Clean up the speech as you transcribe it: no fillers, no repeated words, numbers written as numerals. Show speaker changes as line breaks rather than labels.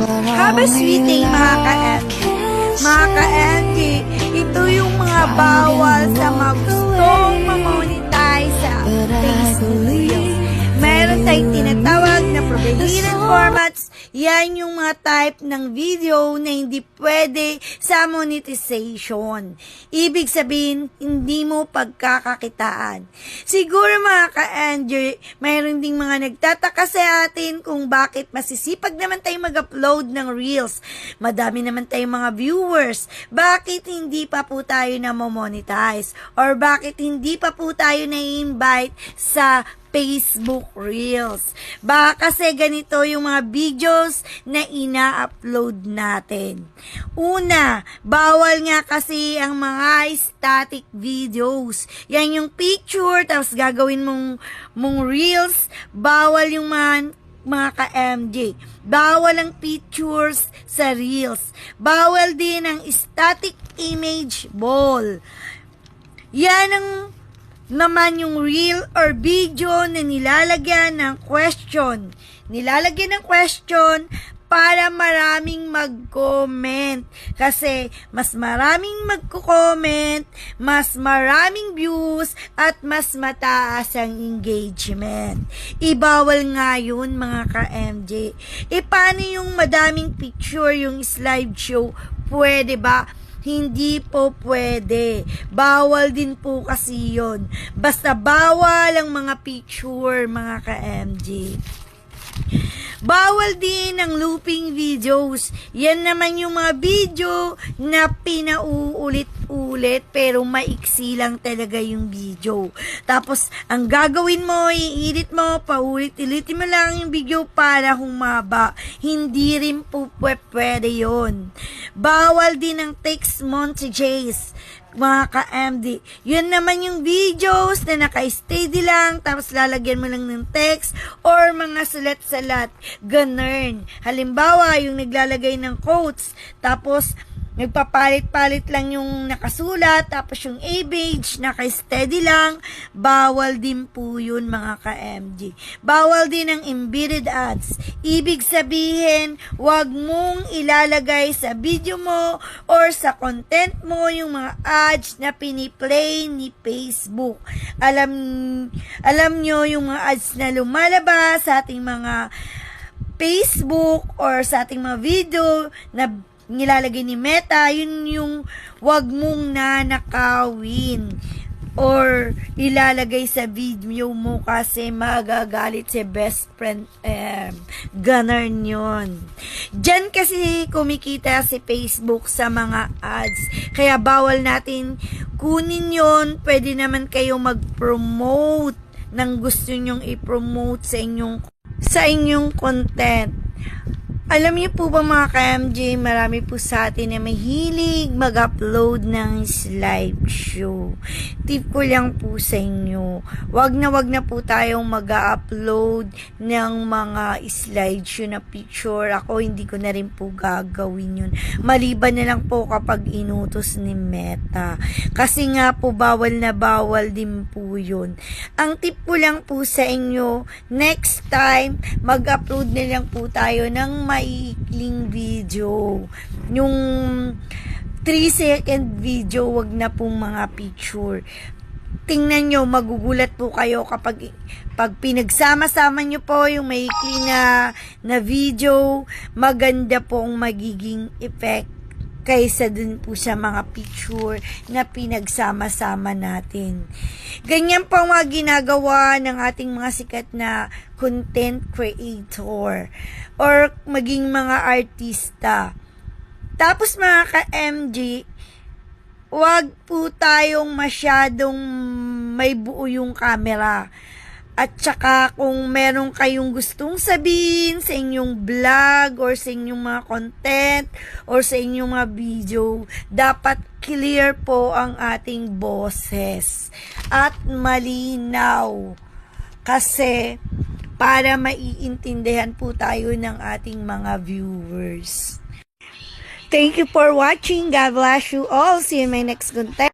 Have a sweet day mga ka-MG. Mga ka-MG, ito yung mga bawal sa mga gustong mamonetize sa Facebook Reels. Meron tayong tinatawag na prohibited formats. Yan yung mga type ng video na hindi pwede sa monetization. Ibig sabihin, hindi mo pagkakakitaan. Siguro mga ka-Andrew, mayroon ding mga nagtataka sa atin kung bakit masisipag naman tayo mag-upload ng Reels. Madami naman tayong mga viewers. Bakit hindi pa po tayo na monetize? Or bakit hindi pa po tayo na-invite sa Facebook Reels? Baka kasi ganito yung mga videos na ina-upload natin. Una, bawal nga kasi ang mga static videos. Yan yung picture, tapos gagawin mong Reels. Bawal yung mga ka-MJ. Bawal ang pictures sa Reels. Bawal din ang static image ball. Yan ang naman yung reel or video na nilalagyan ng question. Nilalagyan ng question para maraming mag-comment. Kasi mas maraming mag-comment, mas maraming views, at mas mataas ang engagement. Ibawal nga yun mga ka-MJ. Paano yung madaming picture, yung slideshow? Pwede ba? Hindi po pwede. Bawal din po kasi yun. Basta bawal ang mga picture, mga ka-MJ. Bawal din ang looping videos. Yan naman yung mga video na pinauulit-ulit pero maiksi lang talaga yung video. Tapos, ang gagawin mo, i-edit mo, paulit-ulitin mo lang yung video para humaba. Hindi rin po pwede yun. Bawal din ang text montages, mga ka-MD. Yun naman yung videos na naka-steady lang, tapos lalagyan mo lang ng text or mga sulat-salat. Ganun. Halimbawa, yung naglalagay ng quotes, tapos nagpapalit-palit lang yung nakasulat, tapos yung image, naka-steady lang. Bawal din po yun mga ka-MG. Bawal din ang embedded ads. Ibig sabihin, wag mong ilalagay sa video mo or sa content mo yung mga ads na piniplay ni Facebook. Alam nyo yung mga ads na lumalabas sa ating mga Facebook or sa ating mga video na nilalagay ni Meta, yun yung wag mong nanakawin or ilalagay sa video mo kasi magagalit si best friend. Ganun yun. Diyan kasi kumikita si Facebook sa mga ads. Kaya bawal natin kunin yun. Pwede naman kayo mag-promote ng gusto nyong i-promote sa inyong content. Alam niyo po ba mga ka-MJ, marami po sa atin na mahilig mag-upload ng slideshow. Tip ko lang po sa inyo, wag na po tayong mag-upload ng mga slideshow na picture. Ako hindi ko na rin po gagawin yun. Maliban na lang po kapag inutos ni Meta. Kasi nga po bawal na bawal din po yun. Ang tip ko lang po sa inyo, next time mag-upload na lang po tayo ng maikling video. Yung 3-second video, wag na pong mga picture. Tingnan nyo, magugulat po kayo kapag pinagsama-sama nyo po yung maikli na video, maganda po ang magiging effect kaysa dun po sa mga picture na pinagsama-sama natin. Ganyan po ang mga ginagawa ng ating mga sikat na content creator or maging mga artista. Tapos mga ka-MG, wag po tayong masyadong may buo yung camera. At saka kung meron kayong gustong sabihin sa inyong vlog or sa inyong mga content or sa inyong mga video, dapat clear po ang ating boses at malinaw. Kasi para maiintindihan po tayo ng ating mga viewers. Thank you for watching. God bless you all. See you in my next content.